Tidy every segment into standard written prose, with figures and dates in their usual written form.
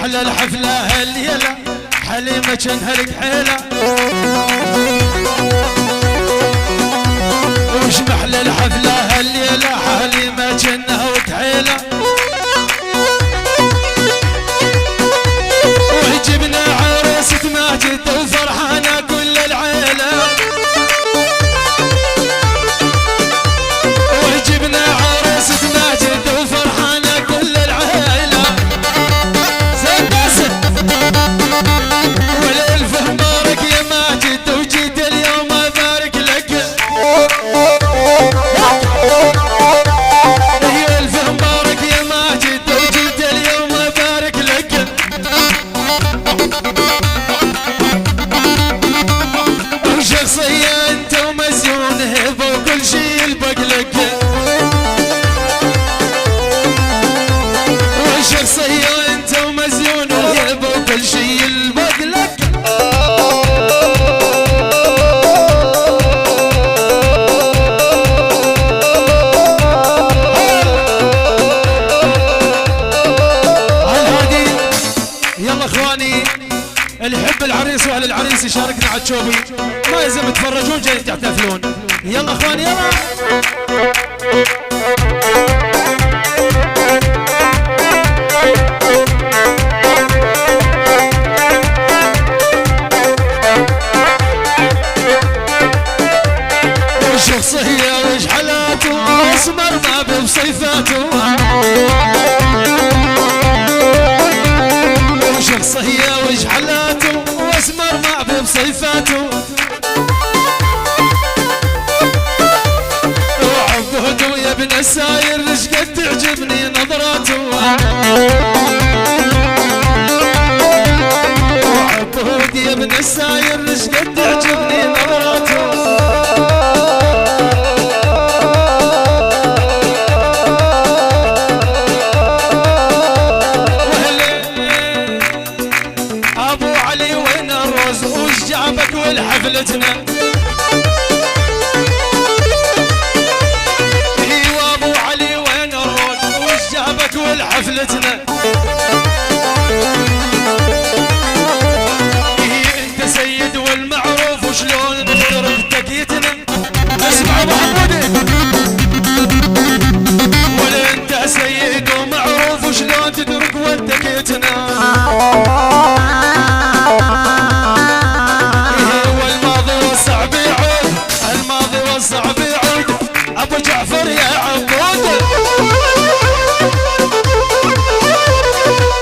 محلى الحفلة الليلة حليمة جنهلك حيلة وش محلى الحفلة الليلة حليمة جنها وكحيلة وجبنا عروسة ماجد وفرحانة كل العيلة وجبنا عروسة ماجد وفرحانة كل العيلة زين باسل والألف مبارك يا ماجد وجيت اليوم أبارك لك يا ألف مبارك يا ماجد وجيت اليوم أبارك لك وشخصية أنت ومزيون هبة وكل شي يلبق لك وشخصية أنت ومزيون هبة وكل شي يلبق لك هالهادي يلا اخواني اللي يحب العريس واهل العريس يشاركنا على الشوبي ما يلزم تفرجون جاي تحتفلون يلا اخواني يلا وشخصية وش حالاته اسمر ما بصيفاته وشخصية وش حالاته واسمر ما بصيفاته وعبهد يا ابن الساير ليش قد تعجبني نظراته وعبهد يا ابن الساير ليش قد تعجبني نظراته حفلتنا ايوه ابو علي وين الروز وش جابك والحفلتنا انت سيد والمعروف وشلون بتضرب تكيتنا اسمع ابو حمودي ولا انت سيد ومعروف وشلون تدرك وتكيتنا صعب يعود ابو جعفر يا عبود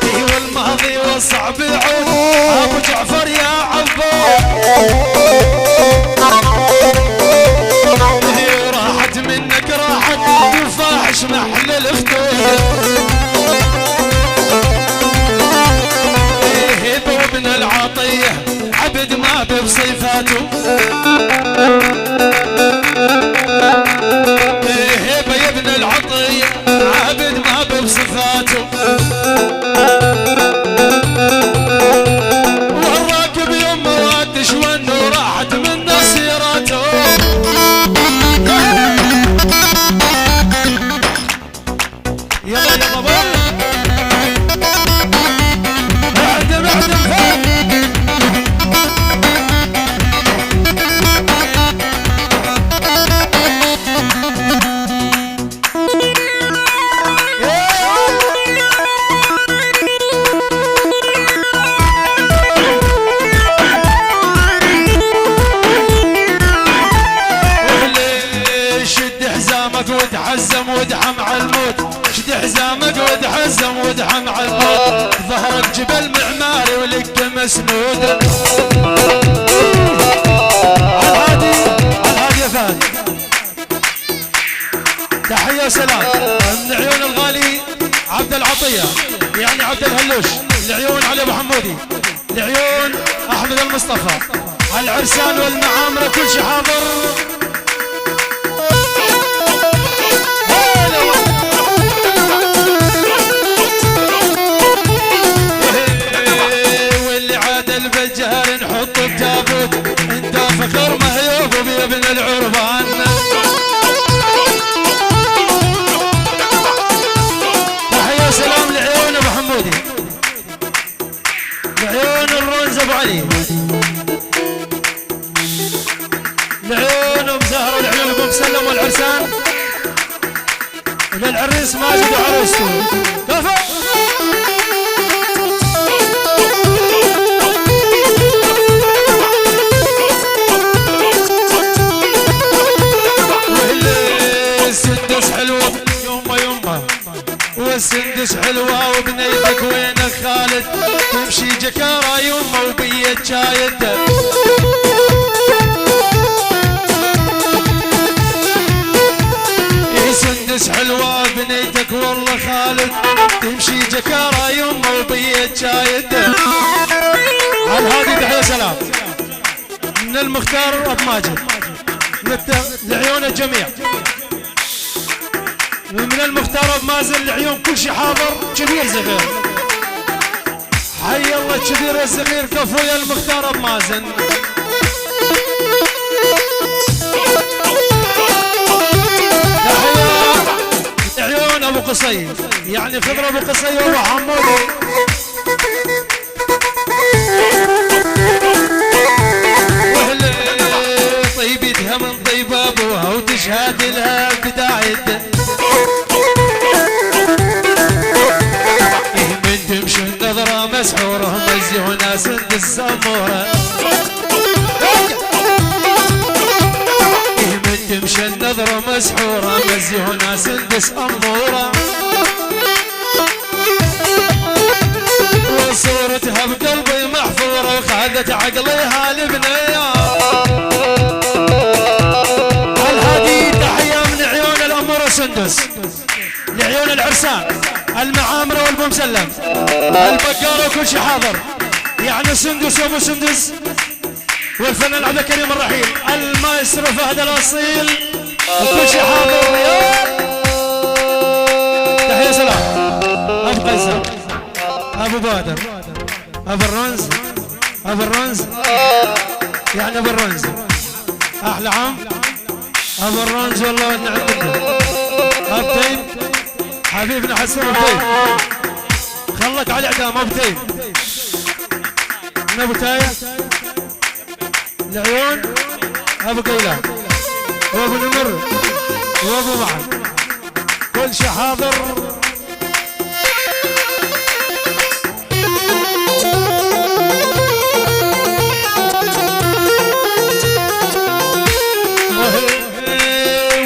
ايوه الماضي والصعب يعود ابو جعفر يا عبود راحت منك راحت وفاحش محل الخدود ابن العطيه عبد ما بصفاته هيبة يا ابن العطية عابد ما بصفاته والراكب يوم مواد شون وراحت من سيراته يلا يلا بابا اعدم اعدم فوق وتحزم ودحم على الموت شد حزامك وتحزم ودحم على الموت ظهرك جبل معماري ولك مسنود عالهادي عالهادي يا فهد تحية وسلام من عيون الغالي عبد العطية يعني عبد الهلوش لعيون علي ابو حمودي لعيون احمد المصطفى العرسان والمعامرة كل شي حاضر نحط التابوت انت فخر مهيوب يا ابن العربان تحية وسلام لعيون ابو حمودي العيون ام زهره والعيون ابو مسلم والعرسان للعريس ماجد وعروسته كفو. والسندس حلوه يمه يمه والسندس حلوه وبنيتك وينك خالد تمشي جكاره يمه وبيت شايد. سندس حلوة بنيتك والله خالد تمشي جكارة يمه وبيت شايد. على هذه تحية سلام من المختار ابو ماجد لعيون الجميع من المختار ابو مازن لعيون كل شي حاضر كبير صغير. حي الله الكبير الصغير كفو يا المختار ابو مازن. عيون ابو قصي يعني خضر ابو قصي وابو حمودي. واهل طيبتها من طيب ابوها وتشهد لها بداية. من تمشي النظرة مسحورة مزيه ناس السمورة. تمشي النظرة مسحورة مزيه ناس اندس أمورة. وصورتها بقلبي محفورة وخذت عقليها البنية. الهادي تحية من عيون الأمورة سندس لعيون العرسان المعامرة والبو مسلم البقارة وكل شي حاضر يعني سندس وابو سندس والفنان عبد الكريم الرحيل المايسترو فهد الاصيل وكل شيء حاضر. تحية سلام ابو قيصر ابو بادر ابو الرنز ابو الرنز يعني ابو الرنز احلى عم ابو الرنز والله ونعم منه. ابتين حبيبنا حسن ابتين خلك على اعدام ابتين من ابو تايه العيون ابو قيلان وابو نمر وابو معن كل شي حاضر.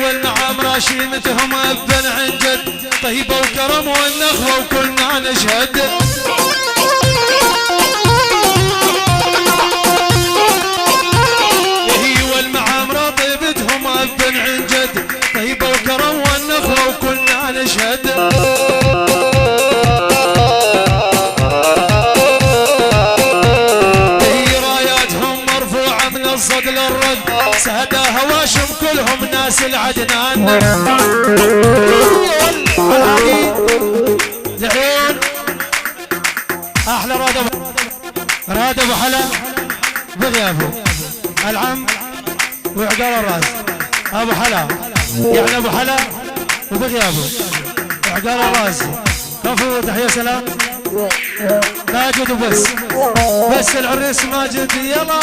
والنعم راشيمتهم ابن عن جد طيبه وكرم والنخوه وكلنا نشهد. ابن عن جد طيبه وكرم والنخوه وكلنا نشهد. هي راياتهم مرفوعه من الصد للرد سهدا هواشم كلهم ناس العدنان. العيون احلى راد ابو حلا بغيابه العم وعقال الراس ابو حلا يعني ابو حلا وبغيابه عقال الراس كفو. تحية سلام ماجد وبس بس العريس ماجد يلا.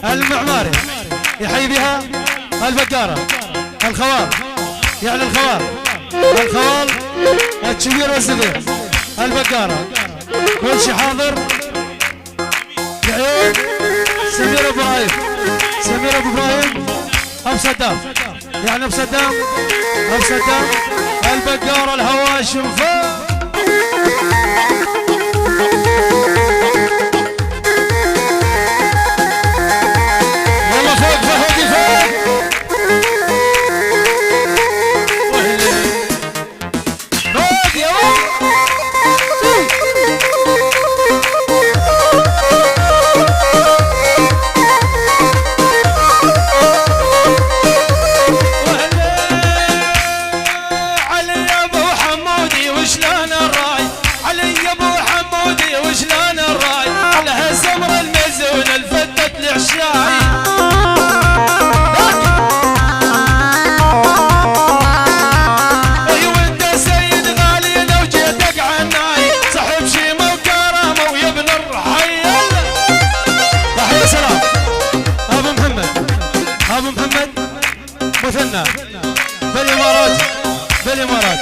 المعماري يحيي بها البقارة الخوال يعني الخوال الكبير والصغير البقارة كل شي حاضر. العيون سمير ابو ابراهيم ابو صدام يعني ابو صدام البقارة الهواشم فوق. علي ابو مثنى بالامارات، بالامارات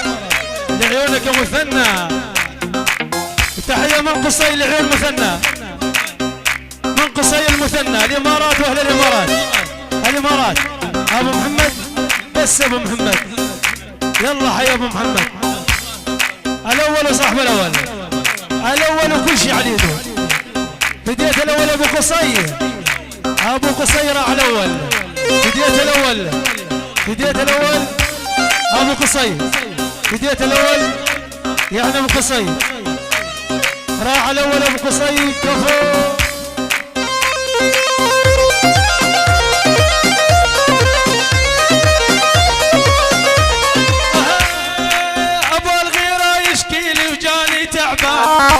لعيونك يا مثنى. تحية من قصي لعيون مثنى، من قصي المثنى، الامارات واهل الامارات، الامارات. ابو محمد بس ابو محمد، يلا حيا ابو محمد. الاول وصاحب الاول، الاول وكل شيء على يده. بديت الاول ابو قصي، ابو قصي راح الاول. بديت الاول، بديت الاول ابو قصي، بديت الاول يعني ابو قصي راح الاول. ابو قصي كفو.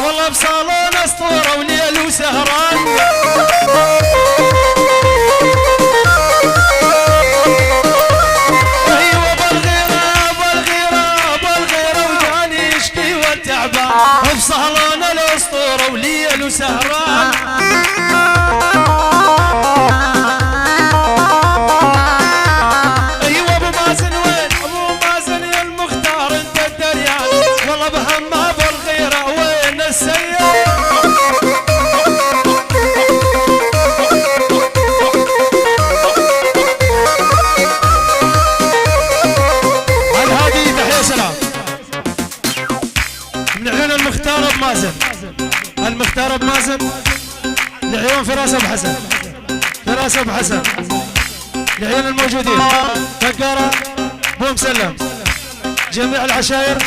والله بصالون اسطوره وليل وسهران. ايوه بالغيره بالغيره بالغيره وجاني يشكي والتعبان بصالون الاسطوره وليل وسهران. ايوه ابو مازن وين ابو مازن يا المختار انت الدريان. والله بهمها بالغيره وين السيد. الهادي تحية سلام من عيون المختار ابو مازن، المختار ابو مازن لعيون فراس ابو حسن، فراس ابو حسن لعيون الموجودين فقارة بو مسلم، جميع العشاير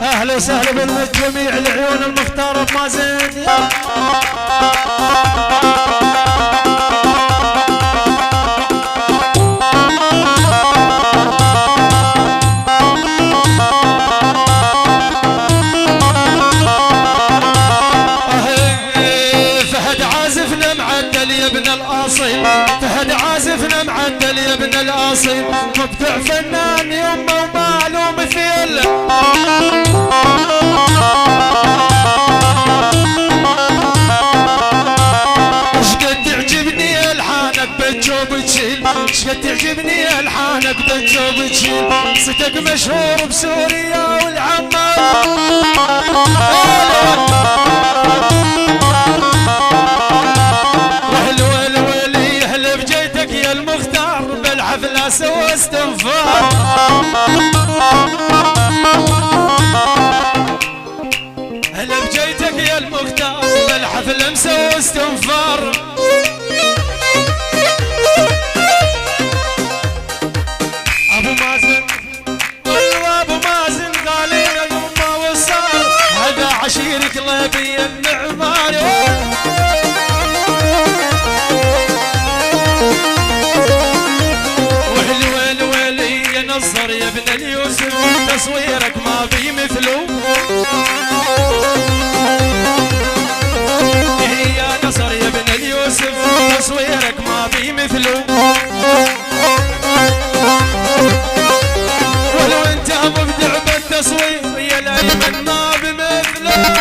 اهلا وسهلا بالجميع لعيون المختار ابو مازن. فهد عازفنا معدل يا ابن الاصيل، فهد عازفنا معدل يا ابن الاصيل. مبدع فنان يمه وماله مثيل. شقد تعجبني الحانك بتشوف تشيل، شقد تعجبني الحانك بتشوف تشيل. صدق مشهور بسوريا والعمان. وهل والولي هل بجيتك يا المختار بالحفله سوى استنفار. هل بجيتك يا المختار بالحفله مسوى استنفار. ابو مازن والله ابو مازن قال يا يما وصار هذا عشير قلبي النعمان. ويل ويلي يا نصر يا ابن اليوسف تصويرك ما بي مثله. يا نصر يا ابن اليوسف تصويرك ما بي مثله. ولو انت مبدع بالتصوير يا الايمن ما بمثله.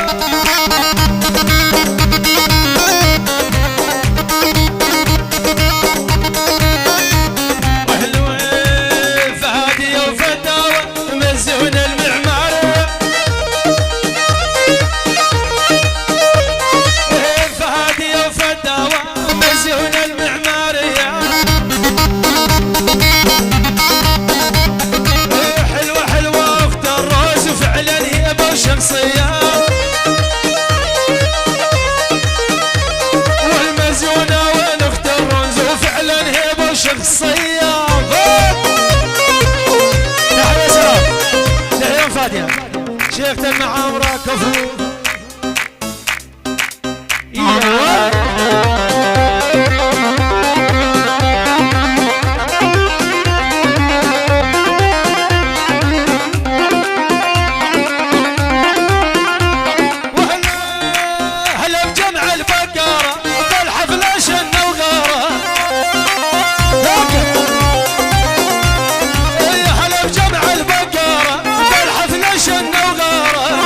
شيخ المعامرة كفو. هلا بجمع البقرة بالحفلة شنة وغارة. هلا بجمع البقرة بالحفلة شنة وغارة.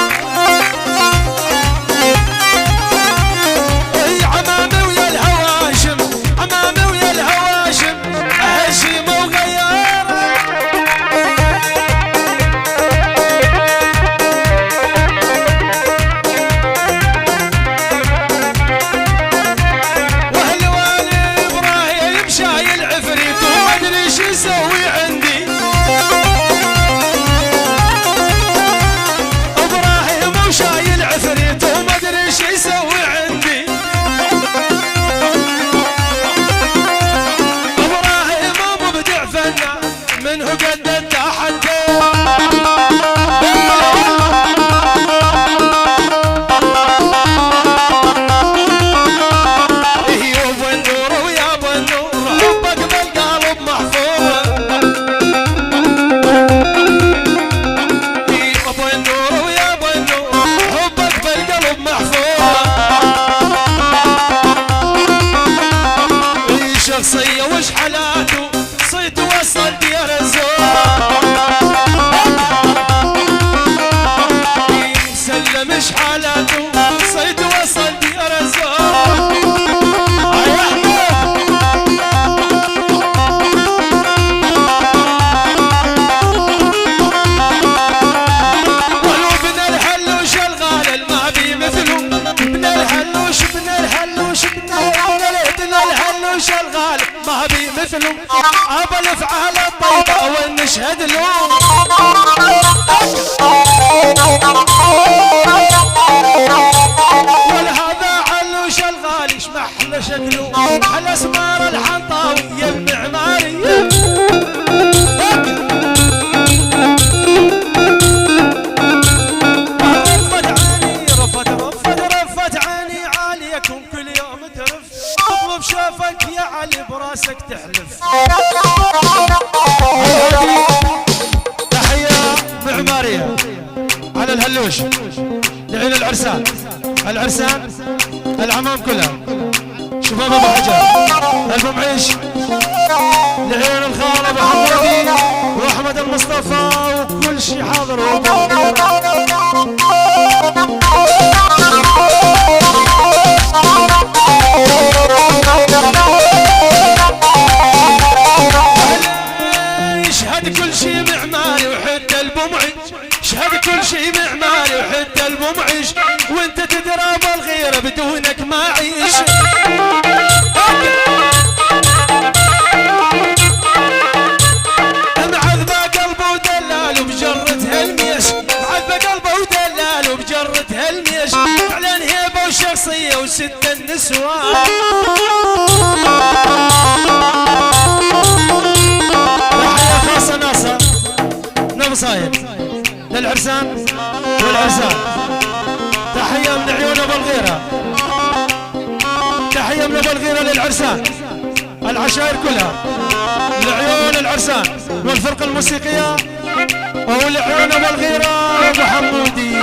حالاته صيد وصل دير الزهر يا احمد ولو بن الحلوش الغالي ما بي مثله بن الحلوش بن الحلوش بن الحلوش الغالي ما بي مثله ابى الافعال الطيبه ونشهد له ولهذا علوش الغالي شمحل شكله على اسمار الحنطاوية المعمارية رفت عيني عاليكم كل يوم ترف تطلب شافك يا علي براسك تحلف تحية معمارية على الهلوش لعين العرسان العمام كلها شباب ابو حجر ابو معيش لعين الخال ابو حمودي واحمد المصطفى وكل شي حاضر يشهد كل شي معماري وحتى البمعي شهد كل شي معماري وحتى البمعيش وانت تدرى بالغيره بدونك ما عيش معذبه قلبه ودلاله بجرة هالميش معذبه قلبه ودلاله بجرة هالميش فعلا هيبه وشخصيه وست النسوان تحيه خاصه ناصر نبو صايد للعرسان والعرسان تحية من عيون ابو الغيرة تحية من ابو الغيرة للعرسان العشائر كلها لعيون العرسان والفرقة الموسيقية ولعيون ابو الغيرة ابو حمودي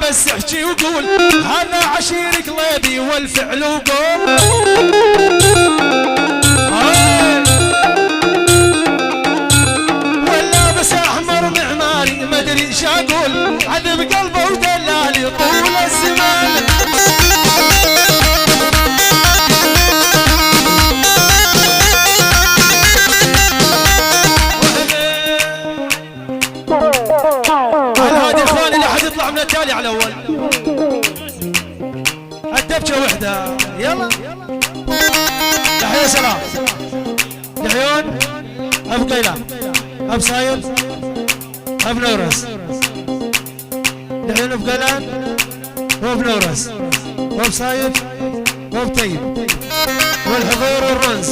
بس احكي وقول هذا عشيرك ليبي والفعل وقول ولا بس احمر معماري ما ادري ايش اقول عذب قلبه ودلالي طول الزمان يطلع من التالي على اول الدبكه وحده يلا تحيه سلام لعيون ابو قيلان ابو صايد ابو نورس لعيون ابو قيلان وابو نورس وابو صايد وابو طيب والحضور والرنز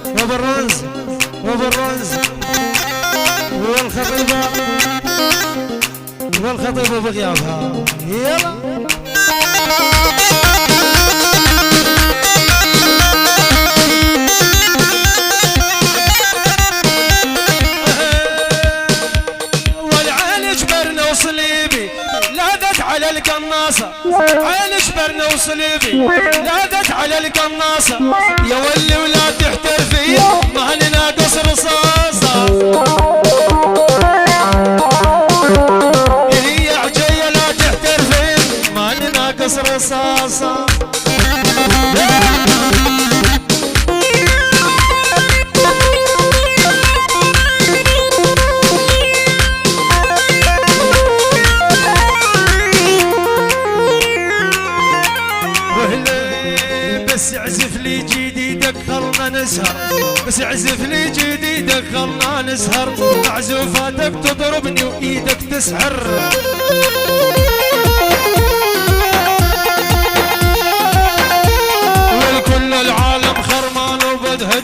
وابو الرنز وابو الرنز والخطيبه والخطيبة بغيابها يلا والعين جبرنا وصليبي لاذت على القناصة عين جبرنا وصليبي لاذت على القناصة يا ولي ولا تحترفي ما نناقص رصاصة رصاصة بس اعزف لي جديدك خلنا نسهر بس اعزف لي جديدك خلنا نسهر معزوفاتك تضربني وايدك تسحر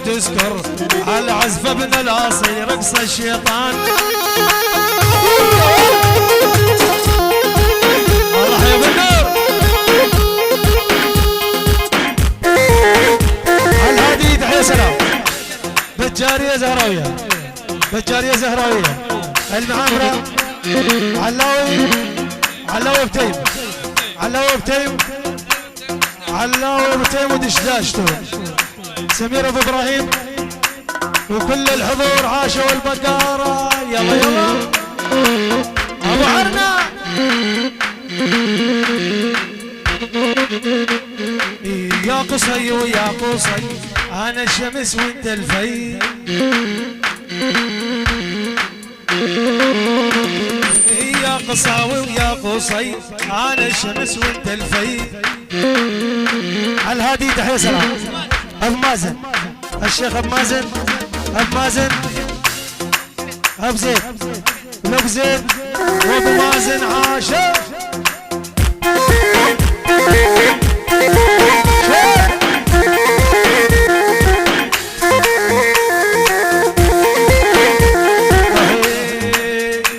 تذكر على عزف ابن الاصيل رقص الشيطان الله يا بنور الهادي تحية سلام بجارية زهراوية بجارية زهراوية المعامرة علاوي بتيم علاوي بتيم علاوي ابو تيمود دشداشته، سمير ابو ابراهيم وكل الحضور عاشوا البقارة. يلا يلا ابو عرنا يا قصي ويا قصي انا الشمس وانت الفي، يا قصاوي ويا قصي انا الشمس وانت الفي. على الهادي تحية سلام ابو مازن، الشيخ ابو مازن، ابو مازن، ابو زيد ابو زيد وابو مازن عاشر.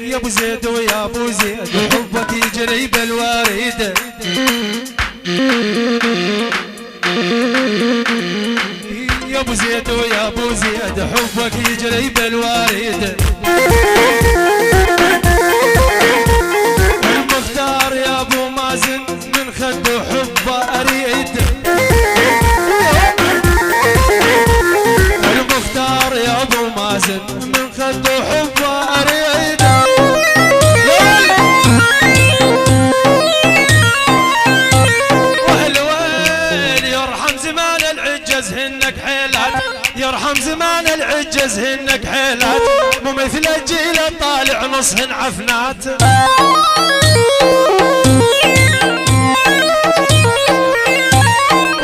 يا ابو زيد ويا ابو زيد حبك يجري بالوريد، يا ابو زيد ويا ابو زيد حبك يجري بالوريد. المختار يا ابو مازن من خده حبه اريد، المختار يا ابو مازن من خده حبه اريد. هنك حيلات يرحم زمان العجز، هنك حيلات مو مثل الجيل الطالع نصهن عفنات.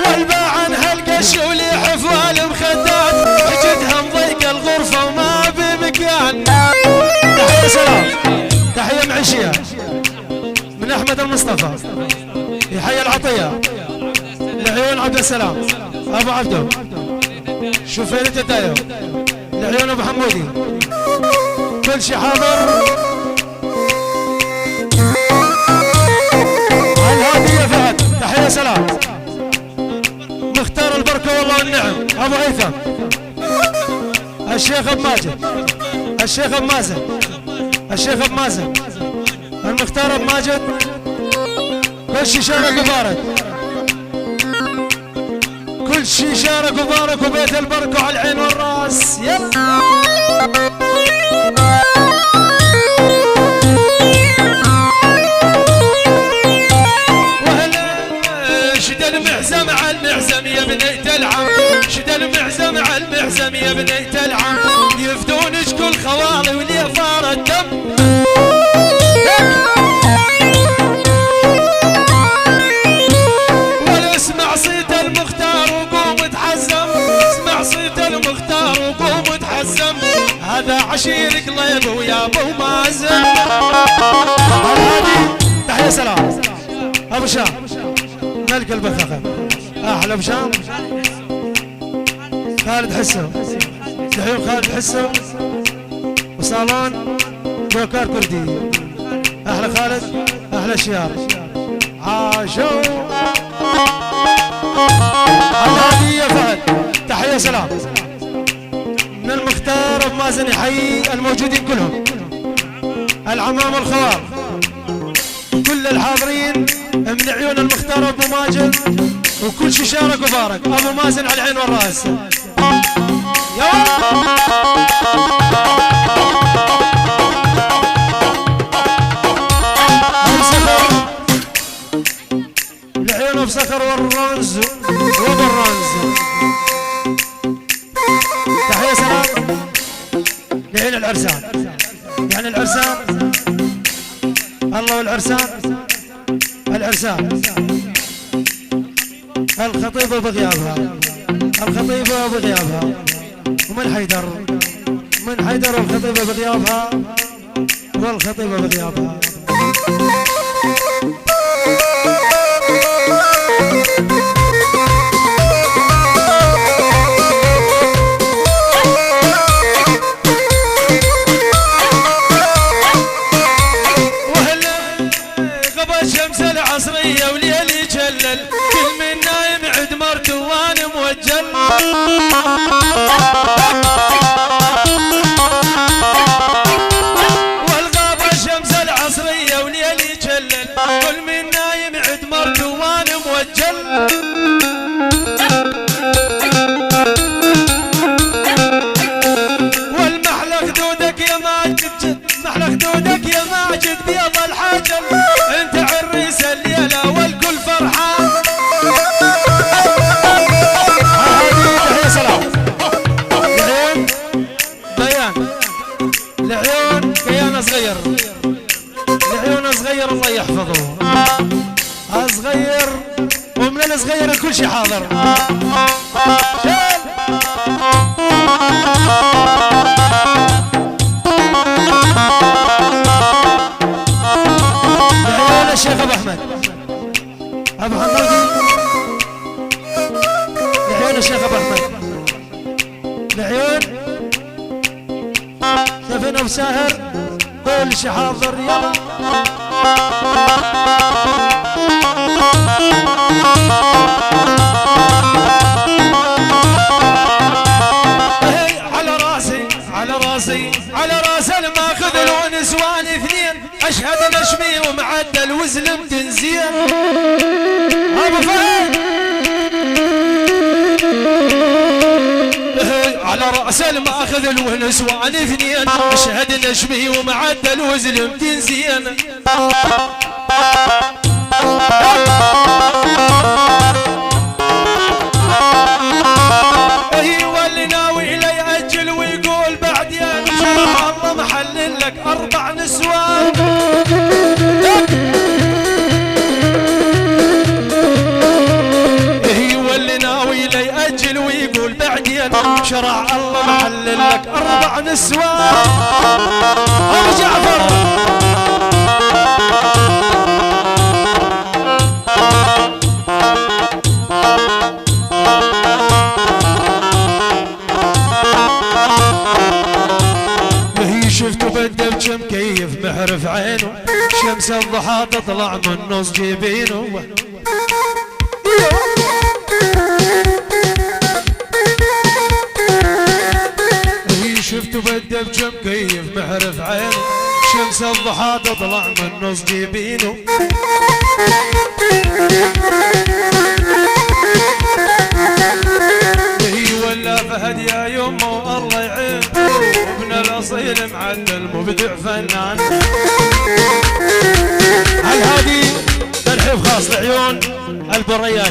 والباعن هالقش ولي حفوال مخدات، جدها مضيق الغرفة وما بمكان. تحية سلام، تحية معشية من احمد المصطفى، يحيى العطية لعيون عبد السلام ابو عبده، شوف ليلة الدايو لعيون ابو حمودي، كل شي حاضر. على الهادي يا فهد تحية سلام، مختار البركة والله والنعم ابو هيثم، الشيخ ابو ماجد، الشيخ ابو مازن، الشيخ ابو مازن، المختار ابو ماجد، كل شي شارك مبارك، كل شي شارك وبارك وبيت البركة على العين والراس. يلا وهلا شد المعزم على المعزم يا بنية العم، شد المعزم على المعزم يا بنية العم، يفدونك كل خوالي واللي فار الدم. اسمع صيت المختار وقوم تحزم، اسمع صيت المختار وقوم تحزم، هذا عشير قليب ويا ابو مازن. الهادي تحية سلام ابو شام ملك البخاخة، احلى ابو شام خالد حسو، دحين خالد حسو وصالون جوكر كردي، احلى خالد احلى شيار عاشوا. الهادي يا فهد تحية سلام من المختار ابو مازن، يحيي الموجودين كلهم، العمام والخوار، كل الحاضرين من عيون المختار ابو ماجد، وكل شي شارك وبارك. ابو مازن على العين والراس. العيون بسكر والرنز وبالرنز. تحية سلام لعين العرسان، يعني العرسان الله والعرسان، العرسان الخطيبة بغيابها، الخطيبة بغيابها، ومن حيدر، من حيدر والخطيبة بغيابها، والخطيبة بغيابها. شمس العصرية وليل يجلل، كل من نايم عد مرته وانا موجل. والغابة شمس العصرية وليل يجلل، صغير الكل شي حاضر. لعيون الشيخ ابو احمد ابو حمودي، لعيون الشيخ ابو احمد، لعيون سفينة وساهر كل شي حاضر. يلا على راسي على راسي على راسي الماخذ الونسوان اثنين، اشهد نشمي ومعدل وزلم تنزين. ابو فهد على راس الماخذ الونسوان اثنين، اشهد نشمي ومعدل وزلم تنزين. ايوه اللي ناوي لا ياجل ويقول بعدين، شرع الله محلل لك 4 نسوان. ايوه اللي ناوي لا ياجل ويقول بعدين، شرع الله محلل لك 4 نسوان. ابو جعفر شفته بدل مكيف محرف عينه، شمس الضحى تطلع من نص جبينه. شفته بدل مكيف محرف عينه، شمس الضحى تطلع من نص جبينه. ولا فهد يا يمه الله يعين، وابن الاصيل معدل مبدع فنان. الهادي ترحيب خاص لعيون البريات.